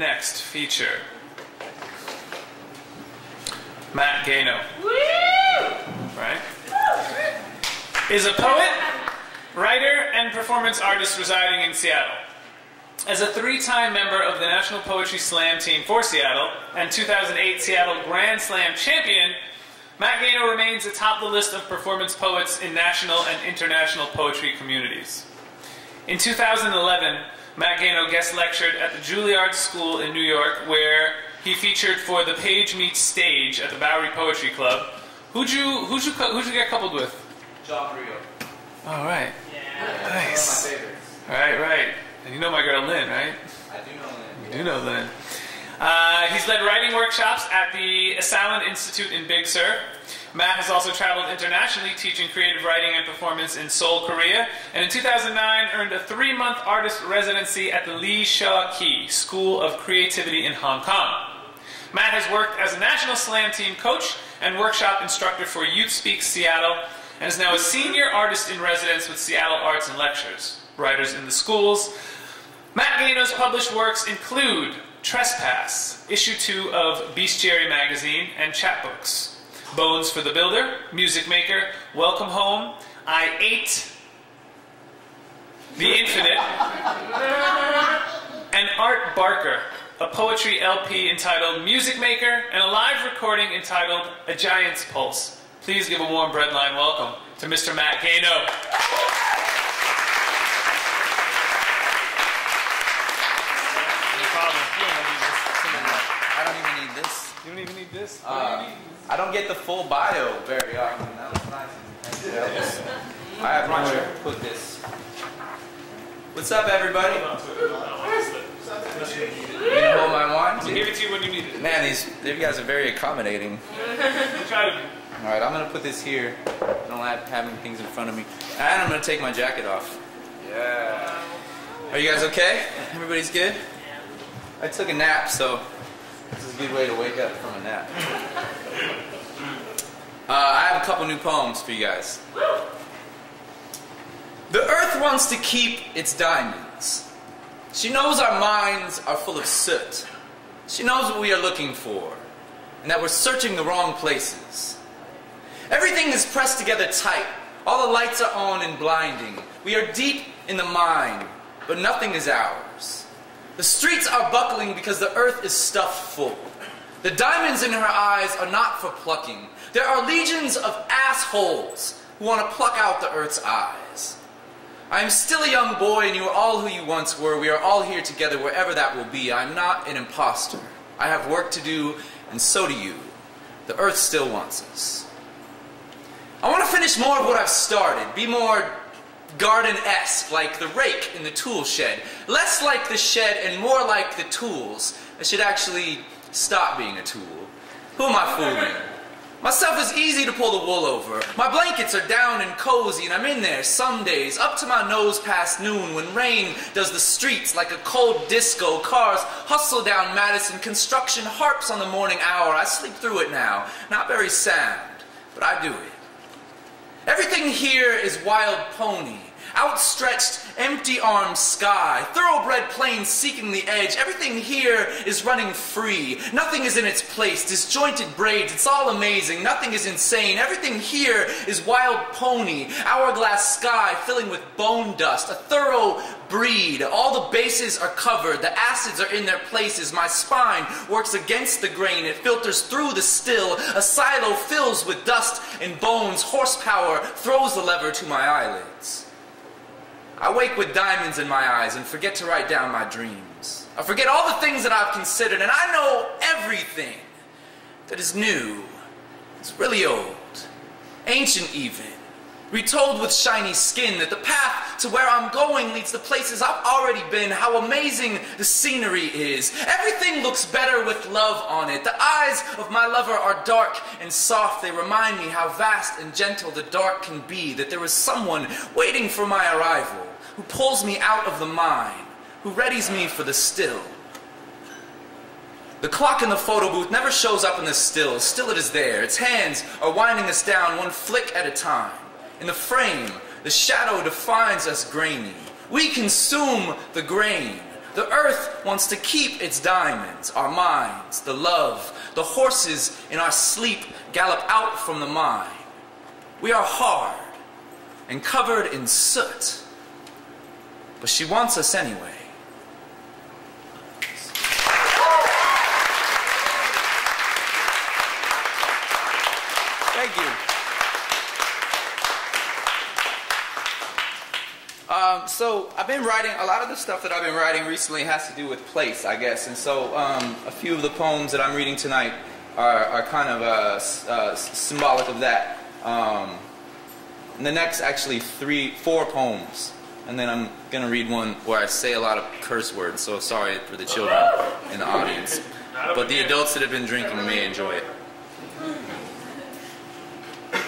next feature. Matt Gano, right, is a poet, writer, and performance artist residing in Seattle. As a three-time member of the National Poetry Slam team for Seattle and 2008 Seattle Grand Slam champion, Matt Gano remains atop the list of performance poets in national and international poetry communities. In 2011, Matt Gano guest lectured at the Juilliard School in New York, where he featured for the Page Meets Stage at the Bowery Poetry Club. Who'd you get coupled with? John Rio. All right. Yeah. Nice. One of my favorites. Right. And you know my girl Lynn, right? I do know Lynn. You do know Lynn. He's led writing workshops at the Esalen Institute in Big Sur. Matt has also traveled internationally teaching creative writing and performance in Seoul, Korea, and in 2009 earned a 3-month artist residency at the Lee Shaw-Kee School of Creativity in Hong Kong. Matt has worked as a National Slam team coach and workshop instructor for Youth Speak Seattle, and is now a senior artist in residence with Seattle Arts and Lectures, Writers in the Schools. Matt Gano's published works include Trespass, issue 2 of Bestiary magazine, and chapbooks. Bones for the Builder, Music Maker, Welcome Home, I Ate, The Infinite, and Art Barker, a poetry LP entitled Music Maker, and a live recording entitled A Giant's Pulse. Please give a warm Breadline welcome to Mr. Matt Gano. I don't even need this. You don't even need this? I don't get the full bio very often. That was nice. I have nowhere to put this. What's up, everybody? You can hold my wine? I'll give it to you when you need it. Man, these guys are very accommodating. We'll try to be. Alright, I'm going to put this here. I don't like having things in front of me. And I'm going to take my jacket off. Yeah. Are you guys okay? Everybody's good? I took a nap, so this is a good way to wake up from a nap. I have a couple new poems for you guys. The earth wants to keep its diamonds. She knows our minds are full of soot. She knows what we are looking for, and that we're searching the wrong places. Everything is pressed together tight. All the lights are on and blinding. We are deep in the mine, but nothing is ours. The streets are buckling because the earth is stuffed full. The diamonds in her eyes are not for plucking. There are legions of assholes who want to pluck out the earth's eyes. I am still a young boy, and you are all who you once were. We are all here together wherever that will be. I am not an imposter. I have work to do, and so do you. The earth still wants us. I want to finish more of what I've started. Be more garden-esque, like the rake in the tool shed. Less like the shed and more like the tools. I should actually stop being a tool. Who am I fooling? My stuff is easy to pull the wool over. My blankets are down and cozy, and I'm in there some days, up to my nose past noon, when rain does the streets like a cold disco. Cars hustle down Madison, construction harps on the morning hour. I sleep through it now. Not very sound, but I do it. Everything here is wild pony. Outstretched, empty-armed sky, thoroughbred plains seeking the edge. Everything here is running free. Nothing is in its place. Disjointed braids, it's all amazing. Nothing is insane. Everything here is wild pony. Hourglass sky filling with bone dust. A thorough breed. All the bases are covered. The acids are in their places. My spine works against the grain. It filters through the still. A silo fills with dust and bones. Horsepower throws the lever to my eyelids. I wake with diamonds in my eyes and forget to write down my dreams. I forget all the things that I've considered, and I know everything that is new, is really old, ancient even, retold with shiny skin, that the path to where I'm going leads to places I've already been, how amazing the scenery is. Everything looks better with love on it. The eyes of my lover are dark and soft. They remind me how vast and gentle the dark can be, that there is someone waiting for my arrival, who pulls me out of the mine, who readies me for the still. The clock in the photo booth never shows up in the still. Still it is there. Its hands are winding us down one flick at a time. In the frame, the shadow defines us grainy. We consume the grain. The earth wants to keep its diamonds, our minds, the love. The horses in our sleep gallop out from the mine. We are hard and covered in soot, but she wants us anyway. Thank you. So I've been writing, a lot of the stuff that I've been writing recently has to do with place, I guess. And so a few of the poems that I'm reading tonight are kind of symbolic of that. And the next actually 4 poems. And then I'm going to read one where I say a lot of curse words, so sorry for the children in the audience. But the adults that have been drinking may enjoy it.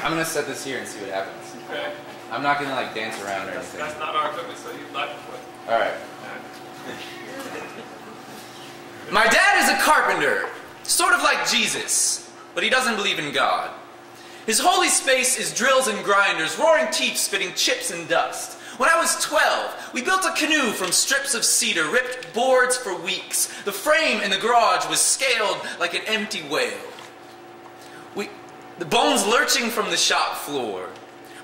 I'm going to set this here and see what happens. Okay. I'm not going to like dance around or anything. That's not our equipment, so you like it. Alright. My dad is a carpenter, sort of like Jesus, but he doesn't believe in God. His holy space is drills and grinders, roaring teeth spitting chips and dust. When I was 12, we built a canoe from strips of cedar, ripped boards for weeks. The frame in the garage was scaled like an empty whale. The bones lurching from the shop floor.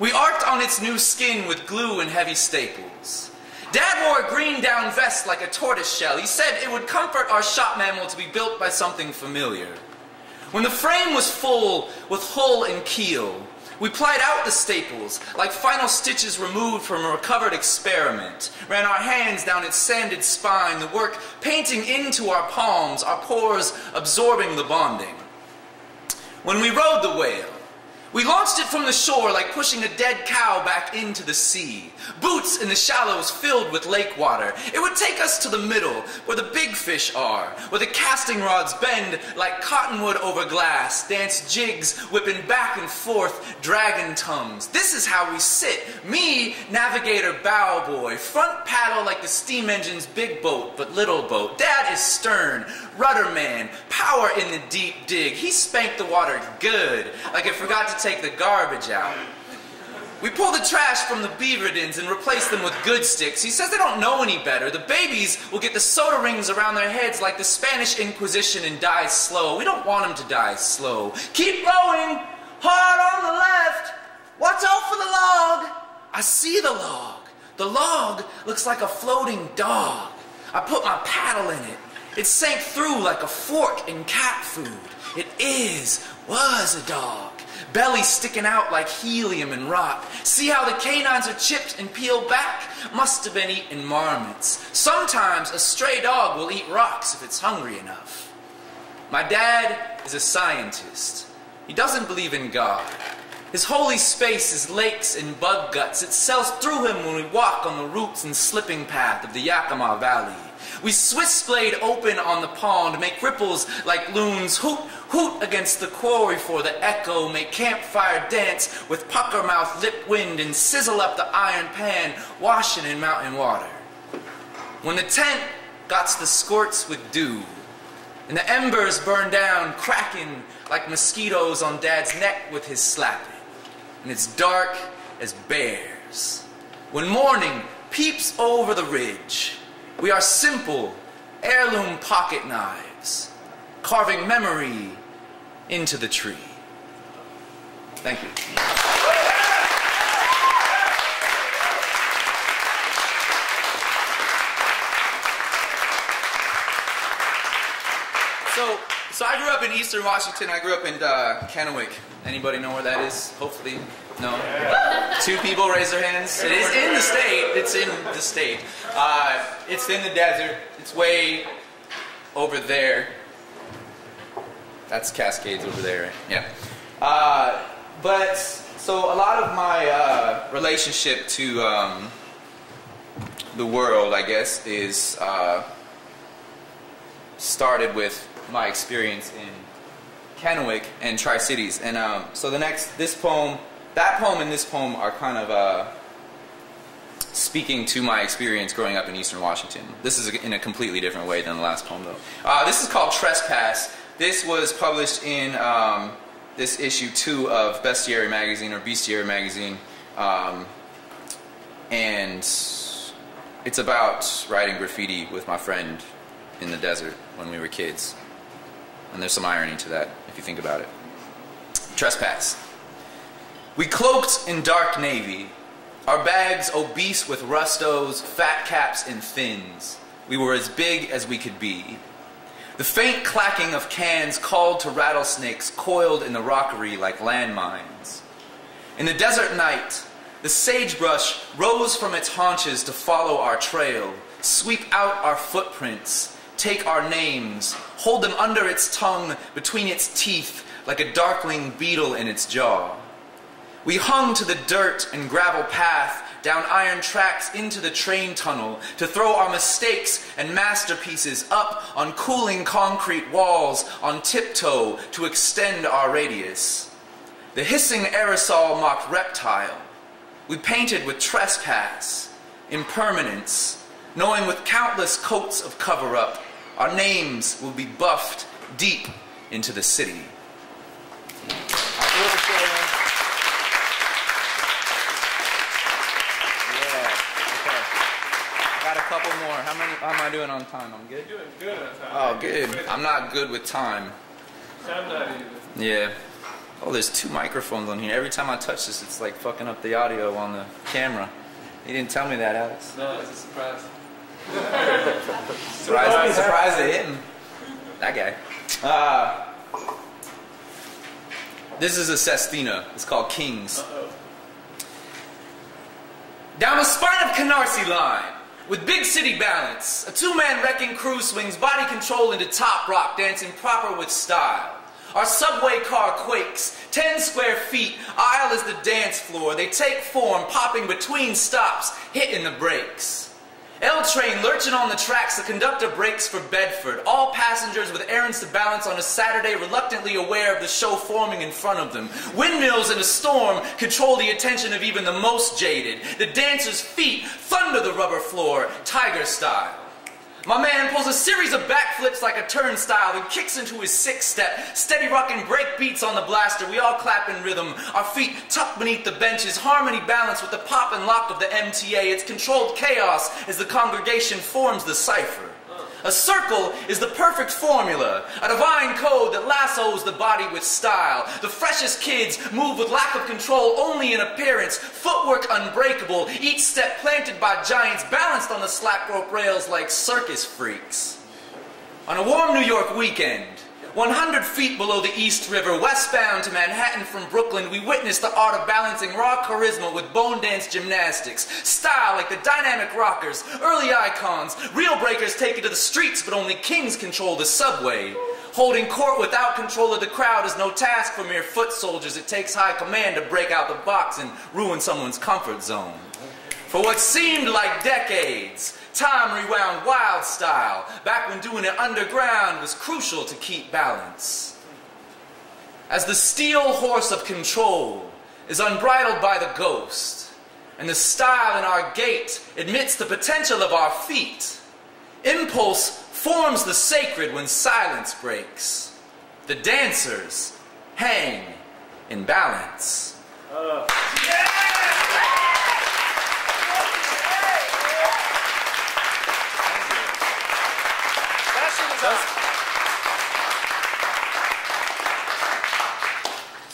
We arced on its new skin with glue and heavy staples. Dad wore a green down vest like a tortoise shell. He said it would comfort our shop mammal to be built by something familiar. When the frame was full with hull and keel, we plied out the staples like final stitches removed from a recovered experiment, ran our hands down its sanded spine, the work painting into our palms, our pores absorbing the bonding. When we rode the whale, we launched it from the shore like pushing a dead cow back into the sea. Boots in the shallows filled with lake water. It would take us to the middle, where the big fish are, where the casting rods bend like cottonwood over glass, dance jigs whipping back and forth, dragon tongues. This is how we sit. Me, navigator bow boy, front paddle like the steam engine's big boat, but little boat. Dad is stern, rudder man, power in the deep dig. He spanked the water good, like it forgot to take the garbage out. We pull the trash from the beaver dens and replace them with good sticks. He says they don't know any better. The babies will get the soda rings around their heads like the Spanish Inquisition and die slow. We don't want them to die slow. Keep rowing, hard on the left. Watch out for the log. I see the log. The log looks like a floating dog. I put my paddle in it. It sank through like a fork in cat food. It was a dog. Belly sticking out like helium and rot. See how the canines are chipped and peeled back? Must have been eating marmots. Sometimes a stray dog will eat rocks if it's hungry enough. My dad is a scientist. He doesn't believe in God. His holy space is lakes and bug guts. It sells through him when we walk on the roots and slipping path of the Yakima Valley. We Swiss blade open on the pond, make ripples like loons, hoot, hoot against the quarry for the echo, make campfire dance with pucker mouth lip wind and sizzle up the iron pan, washing in mountain water. When the tent got the squirts with dew, and the embers burn down, cracking like mosquitoes on Dad's neck with his slapping, and it's dark as bears. When morning peeps over the ridge, we are simple, heirloom pocket knives, carving memory into the tree. Thank you. So I grew up in Eastern Washington. I grew up in Kennewick. Anybody know where that is? Hopefully. No? 2 people raise their hands. It is in the state. It's in the state. It's in the desert. It's way over there. That's Cascades over there, right? Yeah. But, so a lot of my relationship to the world, I guess, is started with my experience in Kennewick and Tri-Cities. And so this poem, that poem and this poem are kind of speaking to my experience growing up in Eastern Washington. This is in a completely different way than the last poem, though. This is called Trespass. This was published in this issue 2 of Bestiary magazine, or Bestiary magazine. And It's about writing graffiti with my friend in the desert when we were kids. And there's some irony to that, if you think about it. Trespass. We cloaked in dark navy, our bags obese with rustos, fat caps, and fins. We were as big as we could be. The faint clacking of cans called to rattlesnakes coiled in the rockery like landmines. In the desert night, the sagebrush rose from its haunches to follow our trail, sweep out our footprints, take our names, hold them under its tongue, between its teeth, like a darkling beetle in its jaw. We hung to the dirt and gravel path, down iron tracks into the train tunnel, to throw our mistakes and masterpieces up on cooling concrete walls on tiptoe to extend our radius. The hissing aerosol mocked reptile. We painted with trespass, impermanence, knowing with countless coats of cover-up, our names will be buffed deep into the city. Got a couple more. How am I doing on time? I'm good? You're doing good on time. Oh, good. I'm not good with time. I'm not either. Yeah. Oh, there's 2 microphones on here. Every time I touch this, it's like fucking up the audio on the camera. You didn't tell me that, Alex. No, it's a surprise. Surprise to him. That guy. This is a sestina. It's called Kings. Down the spine of Canarsie line, with big city balance, a 2-man wrecking crew swings body control into top rock, dancing proper with style. Our subway car quakes, 10 square feet, aisle is the dance floor. They take form, popping between stops, hitting the brakes. L train lurching on the tracks, the conductor brakes for Bedford. All passengers with errands to balance on a Saturday, reluctantly aware of the show forming in front of them. Windmills in a storm control the attention of even the most jaded. The dancers' feet thunder the rubber floor, tiger style. My man pulls a series of backflips like a turnstile and kicks into his 6-step, steady rocking break beats on the blaster. We all clap in rhythm, our feet tucked beneath the benches, harmony balanced with the pop and lock of the MTA. It's controlled chaos as the congregation forms the cipher. A circle is the perfect formula, a divine code that lassos the body with style. The freshest kids move with lack of control only in appearance, footwork unbreakable, each step planted by giants balanced on the slack rope rails like circus freaks. On a warm New York weekend, 100 feet below the East River, westbound to Manhattan from Brooklyn, we witnessed the art of balancing raw charisma with bone dance gymnastics. Style like the dynamic rockers, early icons, real breakers take it to the streets, but only kings control the subway. Holding court without control of the crowd is no task for mere foot soldiers. It takes high command to break out the box and ruin someone's comfort zone. For what seemed like decades, time rewound wild style, back when doing it underground was crucial to keep balance. As the steel horse of control is unbridled by the ghost, and the style in our gait admits the potential of our feet, impulse forms the sacred when silence breaks. The dancers hang in balance.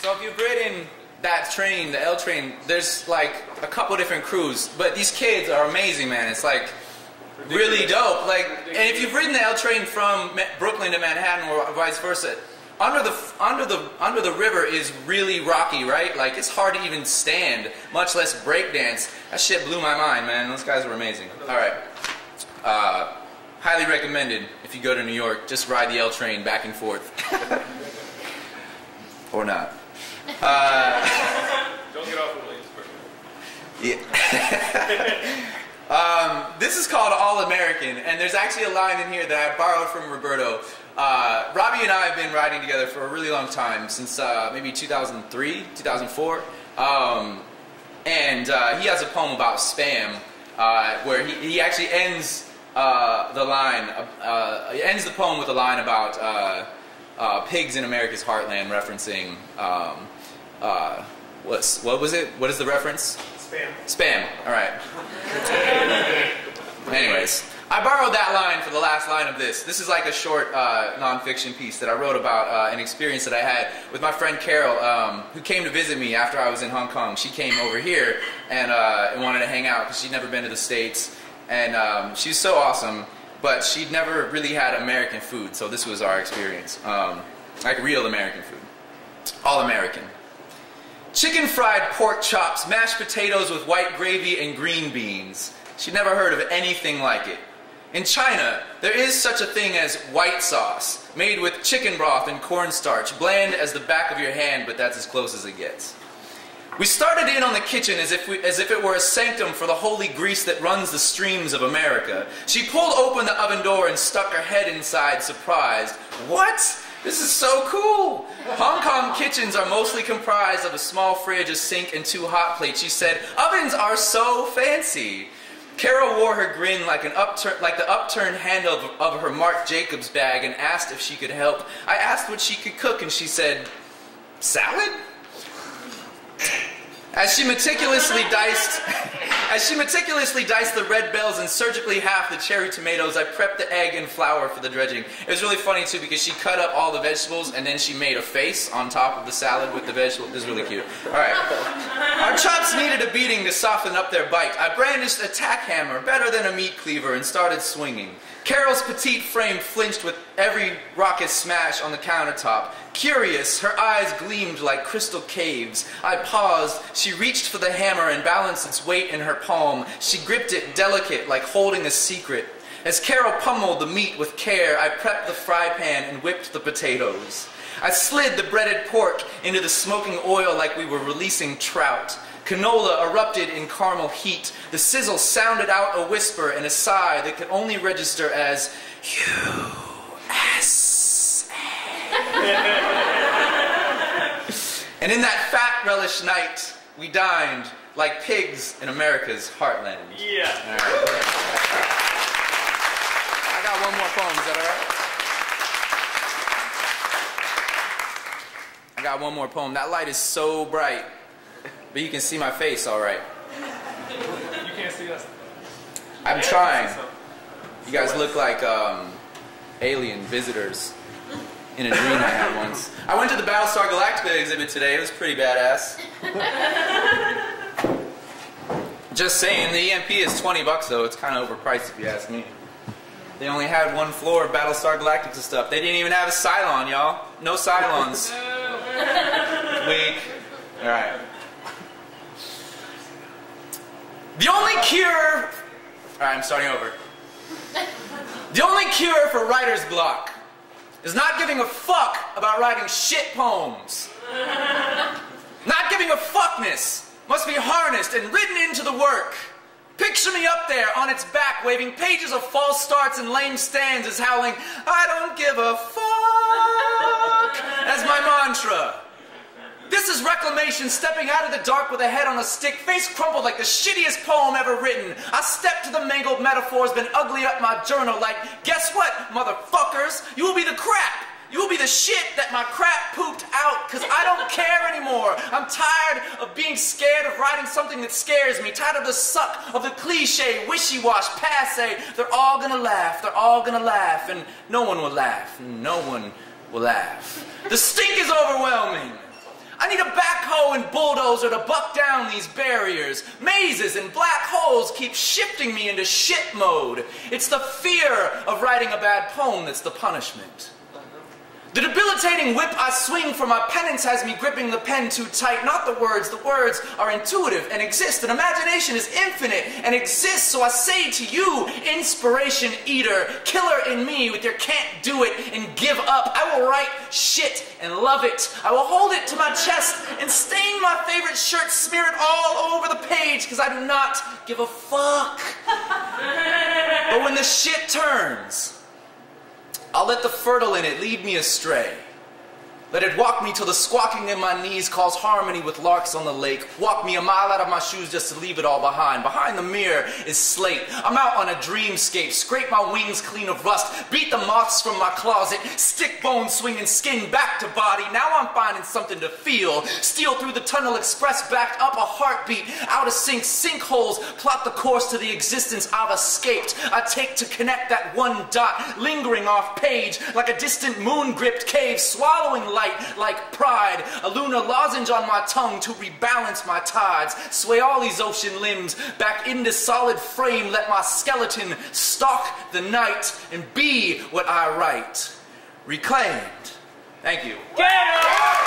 So if you've ridden that train, the L train, there's like a couple different crews, but these kids are amazing, man. It's like really dope. Like, and if you've ridden the L train from Brooklyn to Manhattan or vice versa, under the river is really rocky, right? Like, it's hard to even stand, much less break dance. That shit blew my mind, man. Those guys were amazing. All right. Highly recommended if you go to New York, just ride the L train back and forth. Or not. Don't get off of Williamsburg. Yeah. This is called All American, and there's actually a line in here that I borrowed from Roberto. Robbie and I have been riding together for a really long time, since maybe 2003, 2004. And he has a poem about spam, where he actually ends the line, he ends the poem with a line about pigs in America's heartland, referencing, what was it? What is the reference? Spam. Spam, alright. borrowed that line for the last line of this. This is like a short nonfiction piece that I wrote about an experience that I had with my friend Carol, who came to visit me after I was in Hong Kong. She came over here and wanted to hang out because she'd never been to the States. And she's so awesome, but she'd never really had American food, so this was our experience. Like real American food. All American. Chicken fried pork chops, mashed potatoes with white gravy and green beans. She'd never heard of anything like it. In China, there is such a thing as white sauce, made with chicken broth and cornstarch, bland as the back of your hand, but that's as close as it gets. We started in on the kitchen as if it were a sanctum for the holy grease that runs the streams of America. She pulled open the oven door and stuck her head inside, surprised. What? This is so cool! Hong Kong kitchens are mostly comprised of a small fridge, a sink, and 2 hot plates. She said, ovens are so fancy. Carol wore her grin like the upturned handle of her Marc Jacobs bag and asked if she could help. I asked what she could cook and she said, salad? As she meticulously diced the red bells and surgically halved the cherry tomatoes, I prepped the egg and flour for the dredging. It was really funny too because she cut up all the vegetables and then she made a face on top of the salad with the vegetables. It was really cute. Alright. Our chops needed a beating to soften up their bite. I brandished a tack hammer, better than a meat cleaver, and started swinging. Carol's petite frame flinched with every raucous smash on the countertop. Curious, her eyes gleamed like crystal caves. I paused. She reached for the hammer and balanced its weight in her palm. She gripped it delicate, like holding a secret. As Carol pummeled the meat with care, I prepped the fry pan and whipped the potatoes. I slid the breaded pork into the smoking oil like we were releasing trout. Canola erupted in caramel heat. The sizzle sounded out a whisper and a sigh that could only register as U.S.A. And in that fat relish night, we dined like pigs in America's heartland. Yeah. All right. I got one more poem, is that all right? I got one more poem. That light is so bright. But you can see my face all right. You can't see us. I'm trying. You guys look like alien visitors in a dream I had once. I went to the Battlestar Galactica exhibit today. It was pretty badass. Just saying, the EMP is $20 though. It's kind of overpriced if you ask me. They only had one floor of Battlestar Galactica stuff. They didn't even have a Cylon, y'all. No Cylons. Weak. All right. The only cure... Alright, I'm starting over. The only cure for writer's block is not giving a fuck about writing shit poems. Not giving a fuckness must be harnessed and written into the work. Picture me up there on its back waving pages of false starts and lame stanzas howling, I don't give a fuck, as my mantra. This is Reclamation stepping out of the dark with a head on a stick, face crumpled like the shittiest poem ever written. I step to the mangled metaphors, been ugly up my journal like, guess what, motherfuckers? You will be the crap. You will be the shit that my crap pooped out, because I don't care anymore. I'm tired of being scared of writing something that scares me, tired of the suck, of the cliche, wishy-wash, passe. They're all gonna laugh, they're all gonna laugh, and no one will laugh, no one will laugh. The stink is overwhelming. I need a backhoe and bulldozer to buck down these barriers. Mazes and black holes keep shifting me into shit mode. It's the fear of writing a bad poem that's the punishment. The debilitating whip I swing for my penance has me gripping the pen too tight. Not the words are intuitive and exist. And imagination is infinite and exists. So I say to you, inspiration eater, killer in me with your can't do it and give up. I will write shit and love it. I will hold it to my chest and stain my favorite shirt, smear it all over the page because I do not give a fuck. But when the shit turns, I'll let the fertile in it lead me astray. Let it walk me till the squawking in my knees calls harmony with larks on the lake. Walk me a mile out of my shoes just to leave it all behind. Behind the mirror is slate. I'm out on a dreamscape. Scrape my wings clean of rust. Beat the moths from my closet. Stick bones swinging skin back to body. Now I'm finding something to feel. Steal through the tunnel express backed up a heartbeat. Out of sync, sinkholes. Plot the course to the existence I've escaped. I take to connect that one dot. Lingering off page like a distant moon-gripped cave. Swallowing light like pride, a lunar lozenge on my tongue to rebalance my tides, sway all these ocean limbs back into solid frame, let my skeleton stalk the night and be what I write. Reclaimed. Thank you. Gano!